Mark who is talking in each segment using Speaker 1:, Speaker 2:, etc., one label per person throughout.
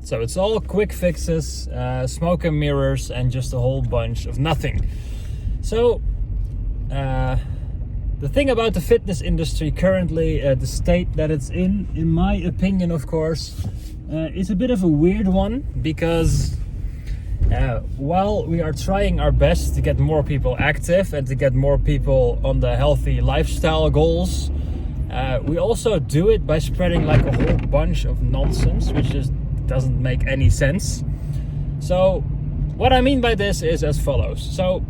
Speaker 1: So it's all quick fixes, smoke and mirrors, and just a whole bunch of nothing. So the thing about the fitness industry currently, the state that it's in my opinion, of course, is a bit of a weird one, because while we are trying our best to get more people active and to get more people on the healthy lifestyle goals, we also do it by spreading like a whole bunch of nonsense, which just doesn't make any sense. So what I mean by this is as follows. So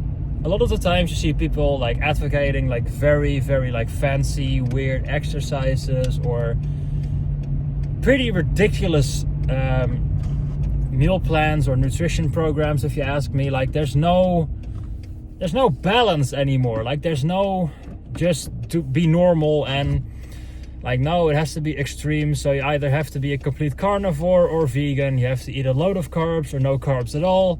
Speaker 1: a lot of the times you see people like advocating like very, very like fancy, weird exercises or pretty ridiculous meal plans or nutrition programs. If you ask me, like there's no balance anymore. Like there's no just to be normal, and like no, it has to be extreme. So you either have to be a complete carnivore or vegan. You have to eat a load of carbs or no carbs at all.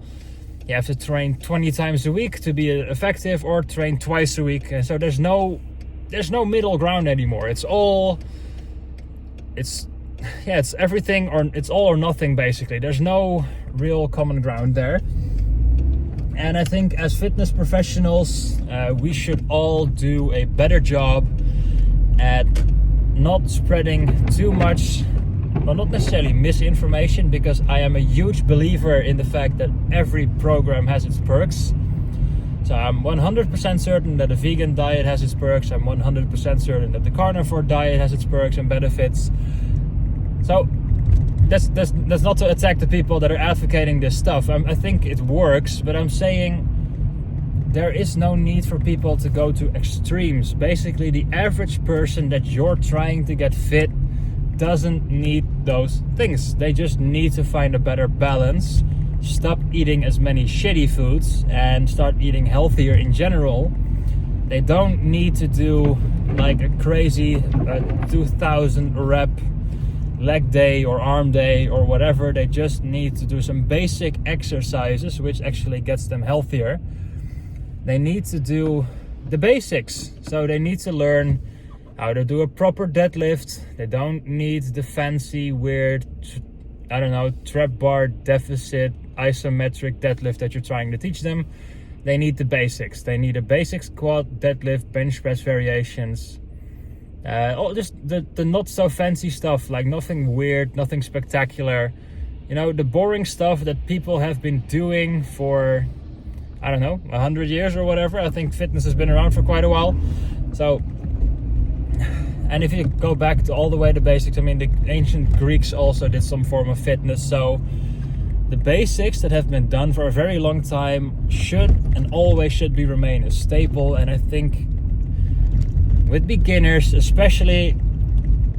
Speaker 1: You have to train 20 times a week to be effective, or train twice a week. And so there's no middle ground anymore. It's everything, or it's all or nothing basically. There's no real common ground there. And I think as fitness professionals, we should all do a better job at not spreading too much, well, not necessarily misinformation, because I am a huge believer in the fact that every program has its perks. So I'm 100% certain that a vegan diet has its perks. I'm 100% certain that the carnivore diet has its perks and benefits. So that's not to attack the people that are advocating this stuff. I think it works, but I'm saying there is no need for people to go to extremes. Basically, the average person that you're trying to get fit doesn't need those things. They just need to find a better balance, stop eating as many shitty foods, and start eating healthier in general. They don't need to do like a crazy 2000 rep leg day or arm day or whatever. They just need to do some basic exercises, which actually gets them healthier. They need to do the basics. So they need to learn how to do a proper deadlift. They don't need the fancy, weird, trap bar deficit, isometric deadlift that you're trying to teach them. They need the basics. They need a basic squat, deadlift, bench press variations. Just the not so fancy stuff, like nothing weird, nothing spectacular. The boring stuff that people have been doing for, 100 years or whatever. I think fitness has been around for quite a while. So, and if you go back to all the way to basics, the ancient Greeks also did some form of fitness. So the basics that have been done for a very long time should and always should remain a staple. And I think with beginners, especially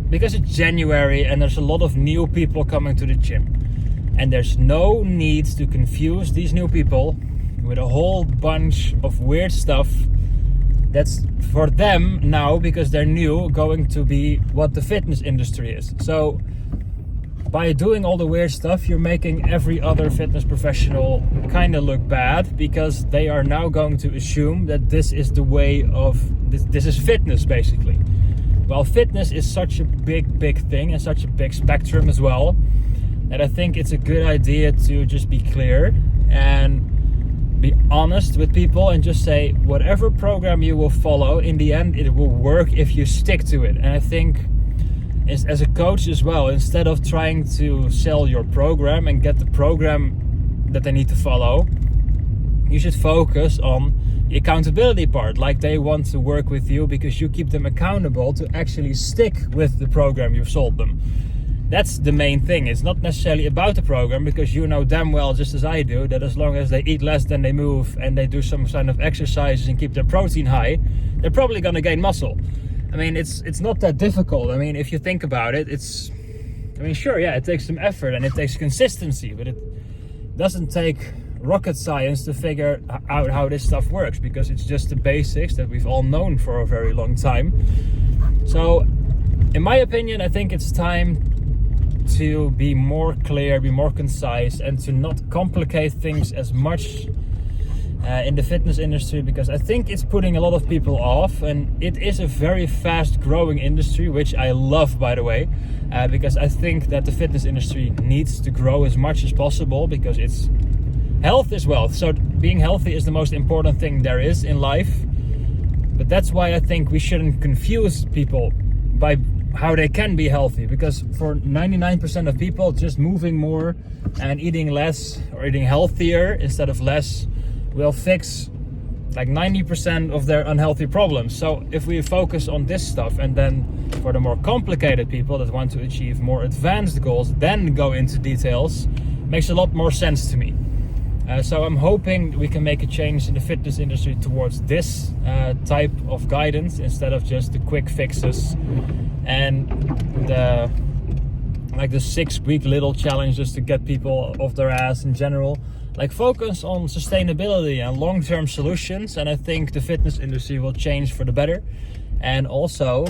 Speaker 1: because it's January and there's a lot of new people coming to the gym, and there's no need to confuse these new people with a whole bunch of weird stuff that's for them now, because they're new, going to be what the fitness industry is. So by doing all the weird stuff, you're making every other fitness professional kind of look bad, because they are now going to assume that this is the way of this is fitness basically. Well, fitness is such a big thing and such a big spectrum as well, that I think it's a good idea to just be clear and be honest with people and just say whatever program you will follow, in the end it will work if you stick to it. And I think as a coach as well, instead of trying to sell your program and get the program that they need to follow, you should focus on the accountability part. Like they want to work with you because you keep them accountable to actually stick with the program you've sold them. That's the main thing. It's not necessarily about the program, because you know damn well, just as I do, that as long as they eat less than they move and they do some kind of exercises and keep their protein high, they're probably going to gain muscle. It's not that difficult. If you think about it, sure, yeah, it takes some effort and it takes consistency, but it doesn't take rocket science to figure out how this stuff works, because it's just the basics that we've all known for a very long time. So, in my opinion, I think it's time to be more clear, be more concise, and to not complicate things as much in the fitness industry, because I think it's putting a lot of people off, and it is a very fast growing industry, which I love, by the way, because I think that the fitness industry needs to grow as much as possible, because it's health is wealth. So being healthy is the most important thing there is in life. But that's why I think we shouldn't confuse people by how they can be healthy, because for 99% of people, just moving more and eating less or eating healthier instead of less will fix like 90% of their unhealthy problems. So if we focus on this stuff, and then for the more complicated people that want to achieve more advanced goals, then go into details, makes a lot more sense to me. So I'm hoping we can make a change in the fitness industry towards this type of guidance, instead of just the quick fixes and the 6-week little challenges to get people off their ass in general. Like, focus on sustainability and long-term solutions, and I think the fitness industry will change for the better. And also,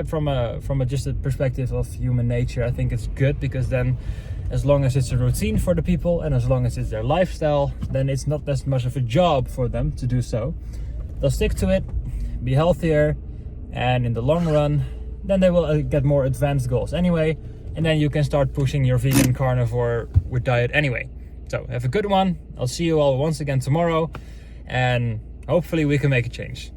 Speaker 1: from just a perspective of human nature, I think it's good, because then, as long as it's a routine for the people and as long as it's their lifestyle, then it's not as much of a job for them to do so. They'll stick to it, be healthier, and in the long run, then they will get more advanced goals anyway, and then you can start pushing your vegan carnivore with diet anyway. So have a good one. I'll see you all once again tomorrow, and hopefully we can make a change.